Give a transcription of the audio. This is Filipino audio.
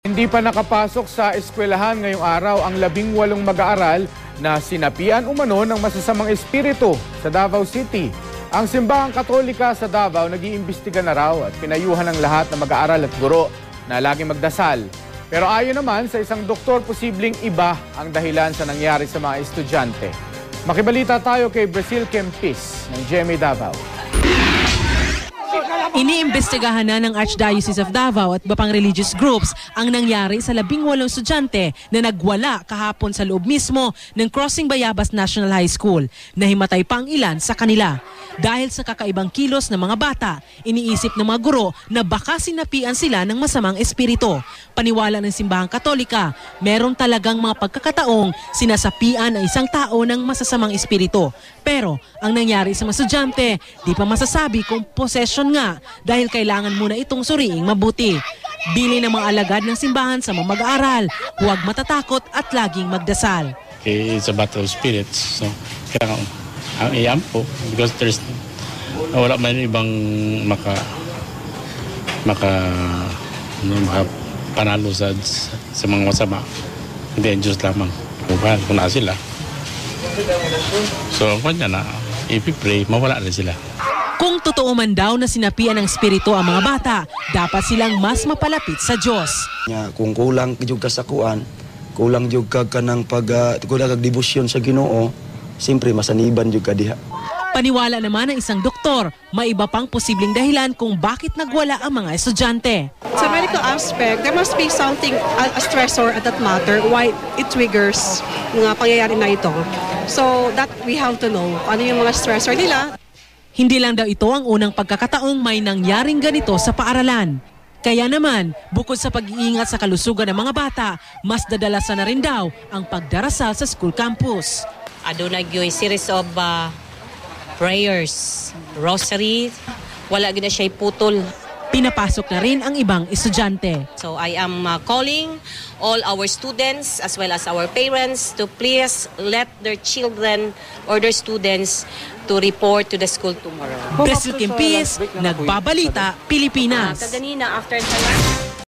Hindi pa nakapasok sa eskwelahan ngayong araw ang 18 mag-aaral na sinapian umano ng masasamang espiritu sa Davao City. Ang simbahang Katolika sa Davao nag-iimbestiga na raw at pinayuhan ng lahat ng mag-aaral at guro na laging magdasal. Pero ayon naman sa isang doktor, posibleng iba ang dahilan sa nangyari sa mga estudyante. Makibalita tayo kay Brazil Kempis ng GMA Davao. Iniimbestigahan na ng Archdiocese of Davao at iba pang religious groups ang nangyari sa 18 estudyante na nagwala kahapon sa loob mismo ng Crossing Bayabas National High School. Nahimatay pa ang ilan sa kanila. Dahil sa kakaibang kilos ng mga bata, iniisip ng mga guro na baka sinapian sila ng masamang espiritu. Paniwala ng simbahang Katolika, meron talagang mga pagkakataong sinasapian ang isang tao ng masasamang espiritu. Pero ang nangyari sa mga estudyante, di pa masasabi kung possession nga dahil kailangan muna itong suriing mabuti. Bili ng mga alagad ng simbahan sa mga mag-aaral, huwag matatakot at laging magdasal. It's a battle of spirits, so kailangan ang iampo because there's wala man ibang panalo sa mga masama. Hindi ang Diyos lamang. Kung na sila. So kanya na, ipipray, mawala rin sila. Kung totoo man daw na sinapian ng espiritu ang mga bata, dapat silang mas mapalapit sa Diyos. Kung kulang jud ka sa kuan, kulang jud ka kanang kulang kag debosyon sa Ginoo, siyempre masaniban jud ka diha. Paniwala naman ng isang doktor, may iba pang posibleng dahilan kung bakit nagwala ang mga estudyante. Sa medical aspect, there must be something, a stressor at that matter, why it triggers mga pangyayari na ito. So that we have to know ano yung mga stressor nila. Hindi lang daw ito ang unang pagkakataong may nangyaring ganito sa paaralan. Kaya naman, bukod sa pag-iingat sa kalusugan ng mga bata, mas dadalasan na rin daw ang pagdarasal sa school campus. Aduna gyud series of prayers, rosary, wala gyud na siya putol. Pinapasok na rin ang ibang estudyante. So I am calling all our students as well as our parents to please let their children or their students to report to the school tomorrow. Brazil Kempis, Nagbabalita, Pilipinas. Kaganina after